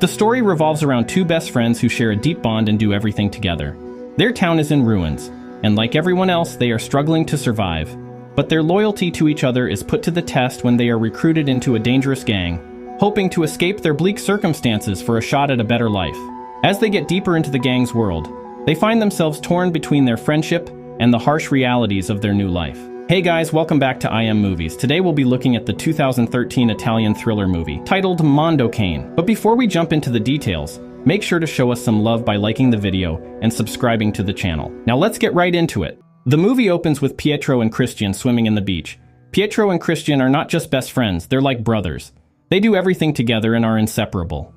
The story revolves around two best friends who share a deep bond and do everything together. Their town is in ruins, and like everyone else, they are struggling to survive. But their loyalty to each other is put to the test when they are recruited into a dangerous gang, hoping to escape their bleak circumstances for a shot at a better life. As they get deeper into the gang's world, they find themselves torn between their friendship and the harsh realities of their new life. Hey guys, welcome back to IM Movies. Today we'll be looking at the 2013 Italian thriller movie titled Mondo Cane. But before we jump into the details, make sure to show us some love by liking the video and subscribing to the channel. Now let's get right into it. The movie opens with Pietro and Christian swimming in the beach. Pietro and Christian are not just best friends, they're like brothers. They do everything together and are inseparable.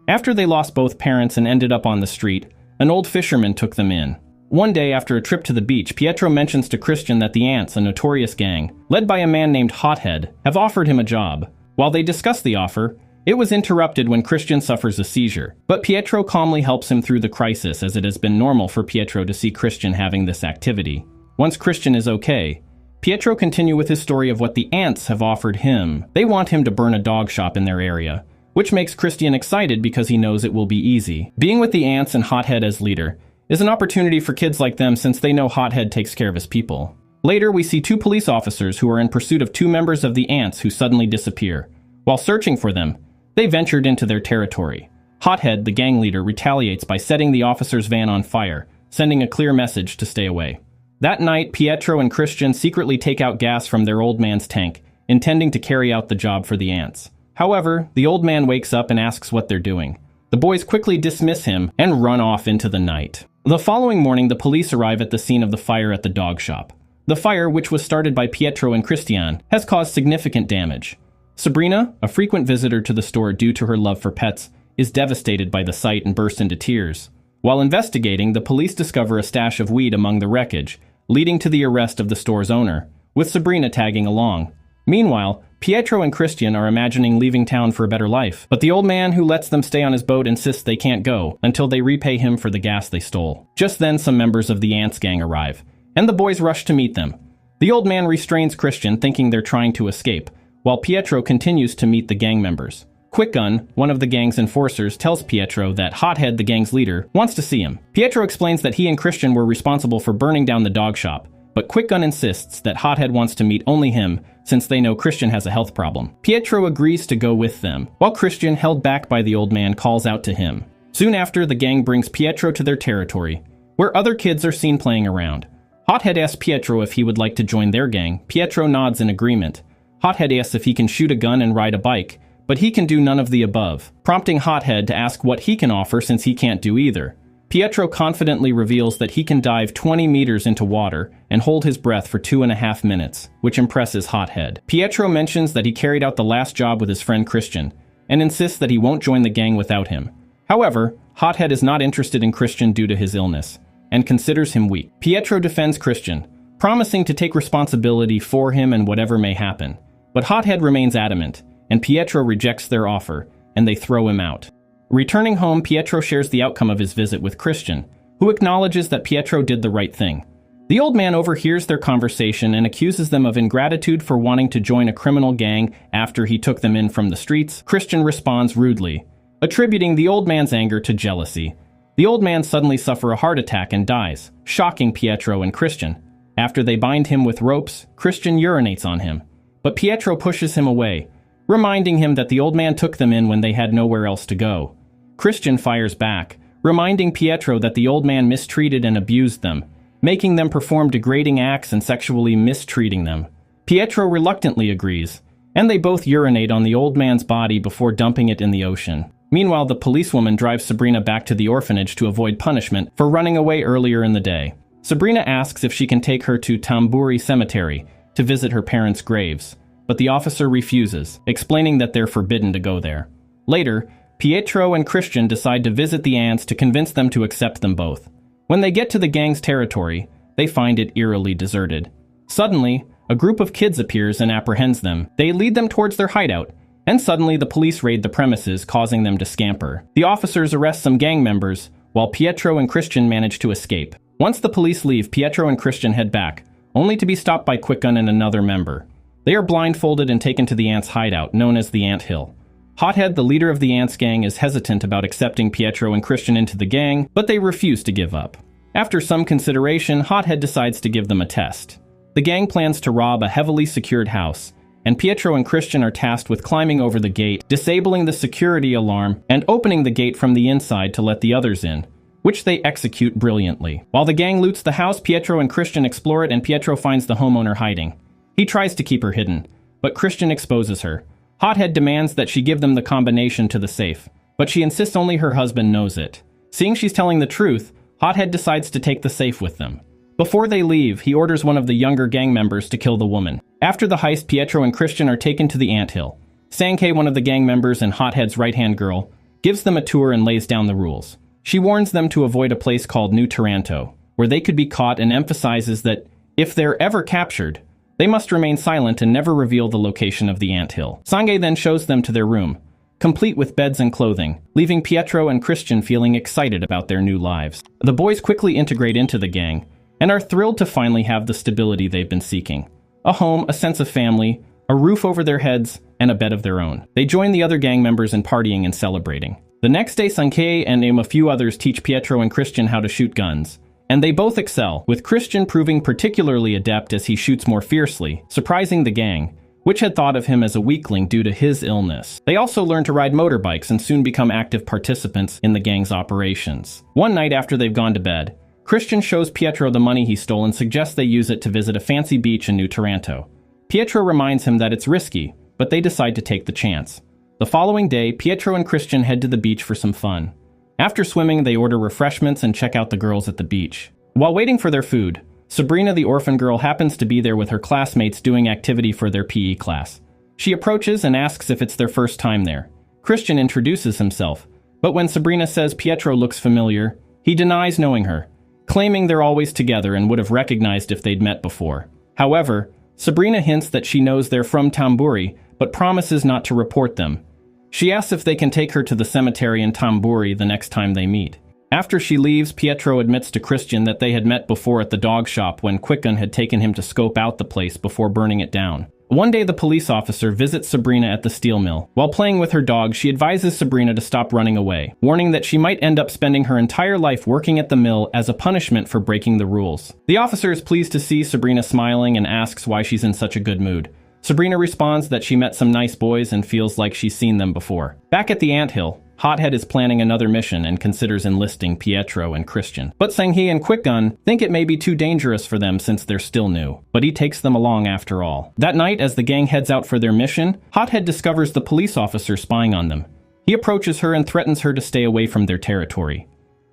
After they lost both parents and ended up on the street, an old fisherman took them in. One day after a trip to the beach, Pietro mentions to Christian that the Ants, a notorious gang, led by a man named Hothead, have offered him a job. While they discuss the offer, it was interrupted when Christian suffers a seizure. But Pietro calmly helps him through the crisis, as it has been normal for Pietro to see Christian having this activity. Once Christian is okay, Pietro continues with his story of what the Ants have offered him. They want him to burn a dog shop in their area, which makes Christian excited because he knows it will be easy. Being with the Ants and Hothead as leader is an opportunity for kids like them since they know Hothead takes care of his people. Later, we see two police officers who are in pursuit of two members of the Ants who suddenly disappear. While searching for them, they ventured into their territory. Hothead, the gang leader, retaliates by setting the officers' van on fire, sending a clear message to stay away. That night, Pietro and Christian secretly take out gas from their old man's tank, intending to carry out the job for the Ants. However, the old man wakes up and asks what they're doing. The boys quickly dismiss him and run off into the night. The following morning, the police arrive at the scene of the fire at the dog shop. The fire, which was started by Pietro and Christian, has caused significant damage. Sabrina, a frequent visitor to the store due to her love for pets, is devastated by the sight and bursts into tears. While investigating, the police discover a stash of weed among the wreckage, leading to the arrest of the store's owner, with Sabrina tagging along. Meanwhile, Pietro and Christian are imagining leaving town for a better life, but the old man who lets them stay on his boat insists they can't go until they repay him for the gas they stole. Just then, some members of the Ants gang arrive, and the boys rush to meet them. The old man restrains Christian, thinking they're trying to escape, while Pietro continues to meet the gang members. Quick Gun, one of the gang's enforcers, tells Pietro that Hothead, the gang's leader, wants to see him. Pietro explains that he and Christian were responsible for burning down the dog shop, but Quick Gun insists that Hothead wants to meet only him since they know Christian has a health problem. Pietro agrees to go with them, while Christian, held back by the old man, calls out to him. Soon after, the gang brings Pietro to their territory, where other kids are seen playing around. Hothead asks Pietro if he would like to join their gang. Pietro nods in agreement. Hothead asks if he can shoot a gun and ride a bike, but he can do none of the above, prompting Hothead to ask what he can offer since he can't do either. Pietro confidently reveals that he can dive 20 meters into water and hold his breath for 2.5 minutes, which impresses Hothead. Pietro mentions that he carried out the last job with his friend Christian, and insists that he won't join the gang without him. However, Hothead is not interested in Christian due to his illness, and considers him weak. Pietro defends Christian, promising to take responsibility for him and whatever may happen. But Hothead remains adamant, and Pietro rejects their offer, and they throw him out. Returning home, Pietro shares the outcome of his visit with Christian, who acknowledges that Pietro did the right thing. The old man overhears their conversation and accuses them of ingratitude for wanting to join a criminal gang after he took them in from the streets. Christian responds rudely, attributing the old man's anger to jealousy. The old man suddenly suffers a heart attack and dies, shocking Pietro and Christian. After they bind him with ropes, Christian urinates on him, but Pietro pushes him away, reminding him that the old man took them in when they had nowhere else to go. Christian fires back, reminding Pietro that the old man mistreated and abused them, making them perform degrading acts and sexually mistreating them. Pietro reluctantly agrees, and they both urinate on the old man's body before dumping it in the ocean. Meanwhile, the policewoman drives Sabrina back to the orphanage to avoid punishment for running away earlier in the day. Sabrina asks if she can take her to Tamburi Cemetery to visit her parents' graves, but the officer refuses, explaining that they're forbidden to go there. Later, Pietro and Christian decide to visit the Ants to convince them to accept them both. When they get to the gang's territory, they find it eerily deserted. Suddenly, a group of kids appears and apprehends them. They lead them towards their hideout, and suddenly the police raid the premises, causing them to scamper. The officers arrest some gang members, while Pietro and Christian manage to escape. Once the police leave, Pietro and Christian head back, only to be stopped by Quick Gun and another member. They are blindfolded and taken to the Ants' hideout, known as the Ant Hill. Hothead, the leader of the Ants gang, is hesitant about accepting Pietro and Christian into the gang, but they refuse to give up. After some consideration, Hothead decides to give them a test. The gang plans to rob a heavily secured house, and Pietro and Christian are tasked with climbing over the gate, disabling the security alarm, and opening the gate from the inside to let the others in, which they execute brilliantly. While the gang loots the house, Pietro and Christian explore it, and Pietro finds the homeowner hiding. He tries to keep her hidden, but Christian exposes her. Hothead demands that she give them the combination to the safe, but she insists only her husband knows it. Seeing she's telling the truth, Hothead decides to take the safe with them. Before they leave, he orders one of the younger gang members to kill the woman. After the heist, Pietro and Christian are taken to the anthill. Sankei, one of the gang members and Hothead's right-hand girl, gives them a tour and lays down the rules. She warns them to avoid a place called New Taranto, where they could be caught, and emphasizes that if they're ever captured, they must remain silent and never reveal the location of the anthill. Sange then shows them to their room, complete with beds and clothing, leaving Pietro and Christian feeling excited about their new lives. The boys quickly integrate into the gang, and are thrilled to finally have the stability they've been seeking. A home, a sense of family, a roof over their heads, and a bed of their own. They join the other gang members in partying and celebrating. The next day, Sanke and a few others teach Pietro and Christian how to shoot guns, and they both excel, with Christian proving particularly adept as he shoots more fiercely, surprising the gang, which had thought of him as a weakling due to his illness. They also learn to ride motorbikes and soon become active participants in the gang's operations. One night after they've gone to bed, Christian shows Pietro the money he stole and suggests they use it to visit a fancy beach in New Taranto. Pietro reminds him that it's risky, but they decide to take the chance. The following day, Pietro and Christian head to the beach for some fun. After swimming, they order refreshments and check out the girls at the beach. While waiting for their food, Sabrina, the orphan girl, happens to be there with her classmates doing activity for their PE class. She approaches and asks if it's their first time there. Christian introduces himself, but when Sabrina says Pietro looks familiar, he denies knowing her, claiming they're always together and would have recognized if they'd met before. However, Sabrina hints that she knows they're from Tamburi, but promises not to report them. She asks if they can take her to the cemetery in Tamburi the next time they meet. After she leaves, Pietro admits to Christian that they had met before at the dog shop when Quicken had taken him to scope out the place before burning it down. One day, the police officer visits Sabrina at the steel mill. While playing with her dog, she advises Sabrina to stop running away, warning that she might end up spending her entire life working at the mill as a punishment for breaking the rules. The officer is pleased to see Sabrina smiling and asks why she's in such a good mood. Sabrina responds that she met some nice boys and feels like she's seen them before. Back at the anthill, Hothead is planning another mission and considers enlisting Pietro and Christian. But Sanghi and Quickgun think it may be too dangerous for them since they're still new. But he takes them along after all. That night, as the gang heads out for their mission, Hothead discovers the police officer spying on them. He approaches her and threatens her to stay away from their territory.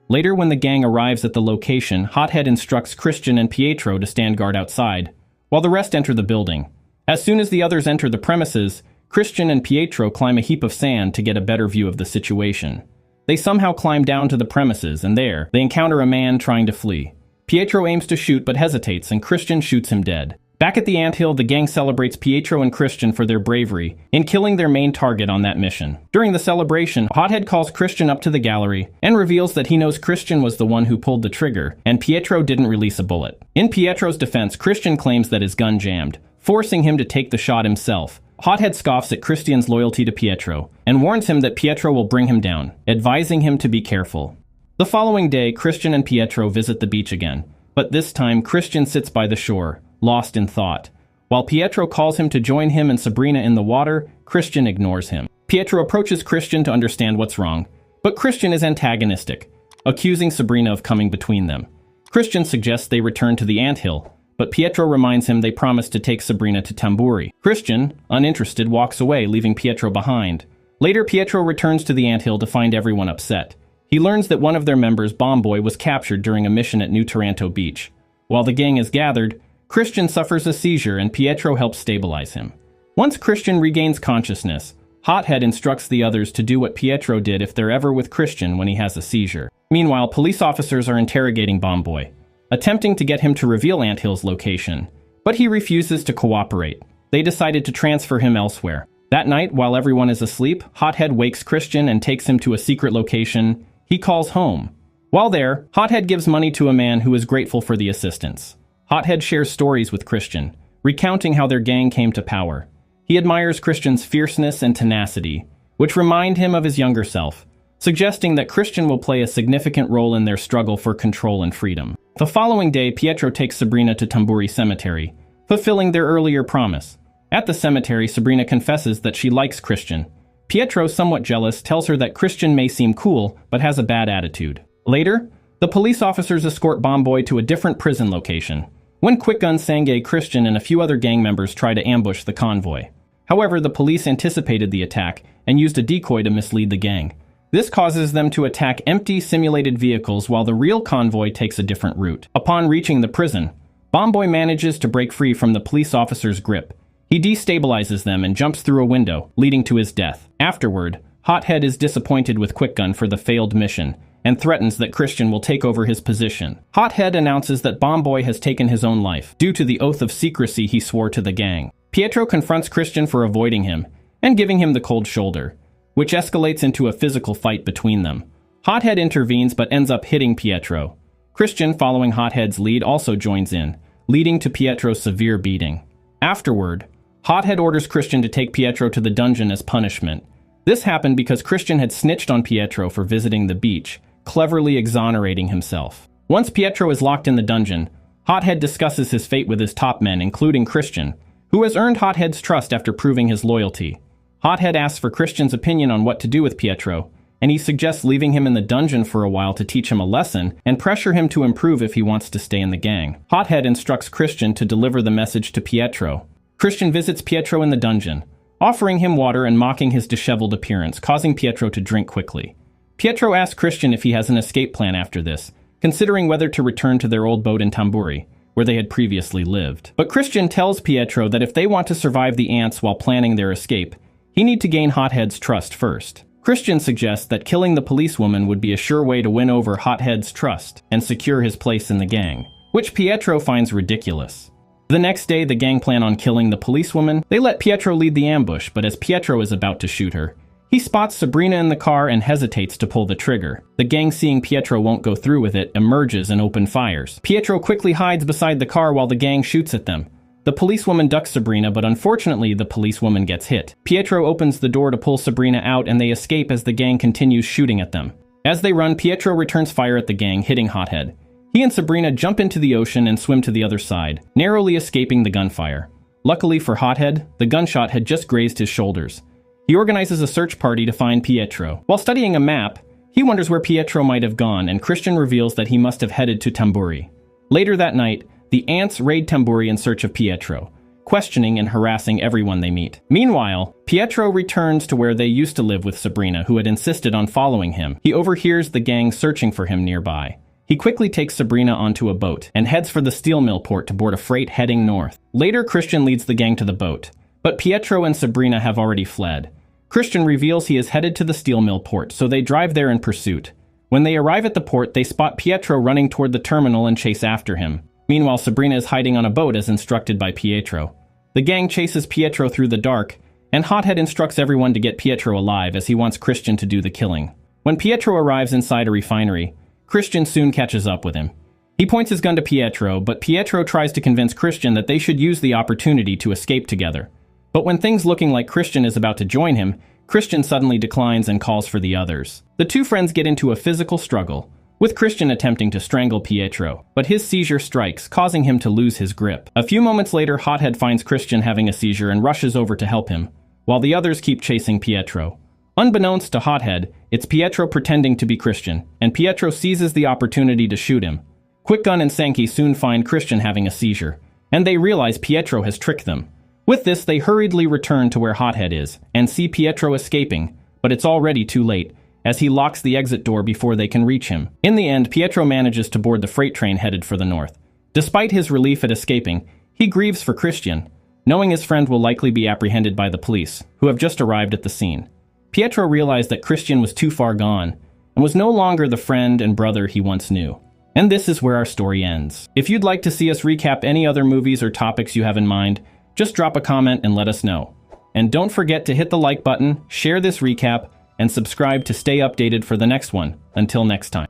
Later, when the gang arrives at the location, Hothead instructs Christian and Pietro to stand guard outside, while the rest enter the building. As soon as the others enter the premises, Christian and Pietro climb a heap of sand to get a better view of the situation. They somehow climb down to the premises, and there, they encounter a man trying to flee. Pietro aims to shoot but hesitates, and Christian shoots him dead. Back at the anthill, the gang celebrates Pietro and Christian for their bravery in killing their main target on that mission. During the celebration, Hothead calls Christian up to the gallery and reveals that he knows Christian was the one who pulled the trigger, and Pietro didn't release a bullet. In Pietro's defense, Christian claims that his gun jammed, forcing him to take the shot himself. Hothead scoffs at Christian's loyalty to Pietro and warns him that Pietro will bring him down, advising him to be careful. The following day, Christian and Pietro visit the beach again, but this time Christian sits by the shore, lost in thought. While Pietro calls him to join him and Sabrina in the water, Christian ignores him. Pietro approaches Christian to understand what's wrong, but Christian is antagonistic, accusing Sabrina of coming between them. Christian suggests they return to the anthill, but Pietro reminds him they promised to take Sabrina to Tamburi. Christian, uninterested, walks away, leaving Pietro behind. Later, Pietro returns to the anthill to find everyone upset. He learns that one of their members, Bombboy, was captured during a mission at New Taranto Beach. While the gang is gathered, Christian suffers a seizure and Pietro helps stabilize him. Once Christian regains consciousness, Hothead instructs the others to do what Pietro did if they're ever with Christian when he has a seizure. Meanwhile, police officers are interrogating Bombboy, attempting to get him to reveal Anthill's location, but he refuses to cooperate. They decided to transfer him elsewhere. That night, while everyone is asleep, Hothead wakes Christian and takes him to a secret location he calls home. While there, Hothead gives money to a man who is grateful for the assistance. Hothead shares stories with Christian, recounting how their gang came to power. He admires Christian's fierceness and tenacity, which remind him of his younger self, suggesting that Christian will play a significant role in their struggle for control and freedom. The following day, Pietro takes Sabrina to Tamburi Cemetery, fulfilling their earlier promise. At the cemetery, Sabrina confesses that she likes Christian. Pietro, somewhat jealous, tells her that Christian may seem cool, but has a bad attitude. Later, the police officers escort Bomboy to a different prison location, when Quick Gun, Sangay, Christian, and a few other gang members try to ambush the convoy. However, the police anticipated the attack and used a decoy to mislead the gang. This causes them to attack empty, simulated vehicles while the real convoy takes a different route. Upon reaching the prison, Bomboy manages to break free from the police officers' grip. He destabilizes them and jumps through a window, leading to his death. Afterward, Hothead is disappointed with Quick Gun for the failed mission and threatens that Christian will take over his position. Hothead announces that Bomboy has taken his own life due to the oath of secrecy he swore to the gang. Pietro confronts Christian for avoiding him and giving him the cold shoulder, which escalates into a physical fight between them. Hothead intervenes but ends up hitting Pietro. Christian, following Hothead's lead, also joins in, leading to Pietro's severe beating. Afterward, Hothead orders Christian to take Pietro to the dungeon as punishment. This happened because Christian had snitched on Pietro for visiting the beach, cleverly exonerating himself. Once Pietro is locked in the dungeon, Hothead discusses his fate with his top men, including Christian, who has earned Hothead's trust after proving his loyalty. Hothead asks for Christian's opinion on what to do with Pietro, and he suggests leaving him in the dungeon for a while to teach him a lesson and pressure him to improve if he wants to stay in the gang. Hothead instructs Christian to deliver the message to Pietro. Christian visits Pietro in the dungeon, offering him water and mocking his disheveled appearance, causing Pietro to drink quickly. Pietro asks Christian if he has an escape plan after this, considering whether to return to their old boat in Tamburi, where they had previously lived. But Christian tells Pietro that if they want to survive the ants while planning their escape, he needs to gain Hothead's trust first. Christian suggests that killing the policewoman would be a sure way to win over Hothead's trust and secure his place in the gang, which Pietro finds ridiculous. The next day, the gang plan on killing the policewoman. They let Pietro lead the ambush, but as Pietro is about to shoot her, he spots Sabrina in the car and hesitates to pull the trigger. The gang, seeing Pietro won't go through with it, emerges and open fires. Pietro quickly hides beside the car while the gang shoots at them. The policewoman ducks Sabrina, but unfortunately the policewoman gets hit. Pietro opens the door to pull Sabrina out and they escape as the gang continues shooting at them. As they run, Pietro returns fire at the gang, hitting Hothead. He and Sabrina jump into the ocean and swim to the other side, narrowly escaping the gunfire. Luckily for Hothead, the gunshot had just grazed his shoulders. He organizes a search party to find Pietro. While studying a map, he wonders where Pietro might have gone, and Christian reveals that he must have headed to Tamburi. Later that night, the ants raid Tamburi in search of Pietro, questioning and harassing everyone they meet. Meanwhile, Pietro returns to where they used to live with Sabrina, who had insisted on following him. He overhears the gang searching for him nearby. He quickly takes Sabrina onto a boat and heads for the steel mill port to board a freight heading north. Later, Christian leads the gang to the boat, but Pietro and Sabrina have already fled. Christian reveals he is headed to the steel mill port, so they drive there in pursuit. When they arrive at the port, they spot Pietro running toward the terminal and chase after him. Meanwhile, Sabrina is hiding on a boat as instructed by Pietro. The gang chases Pietro through the dark, and Hothead instructs everyone to get Pietro alive as he wants Christian to do the killing. When Pietro arrives inside a refinery, Christian soon catches up with him. He points his gun to Pietro, but Pietro tries to convince Christian that they should use the opportunity to escape together. But when things looking like Christian is about to join him, Christian suddenly declines and calls for the others. The two friends get into a physical struggle, with Christian attempting to strangle Pietro, but his seizure strikes, causing him to lose his grip. A few moments later, Hothead finds Christian having a seizure and rushes over to help him, while the others keep chasing Pietro. Unbeknownst to Hothead, it's Pietro pretending to be Christian, and Pietro seizes the opportunity to shoot him. Quick Gun and Sankey soon find Christian having a seizure, and they realize Pietro has tricked them. With this, they hurriedly return to where Hothead is, and see Pietro escaping, but it's already too late, as he locks the exit door before they can reach him. In the end, Pietro manages to board the freight train headed for the north. Despite his relief at escaping, he grieves for Christian, knowing his friend will likely be apprehended by the police, who have just arrived at the scene. Pietro realized that Christian was too far gone, and was no longer the friend and brother he once knew. And this is where our story ends. If you'd like to see us recap any other movies or topics you have in mind, just drop a comment and let us know. And don't forget to hit the like button, share this recap, and subscribe to stay updated for the next one. Until next time.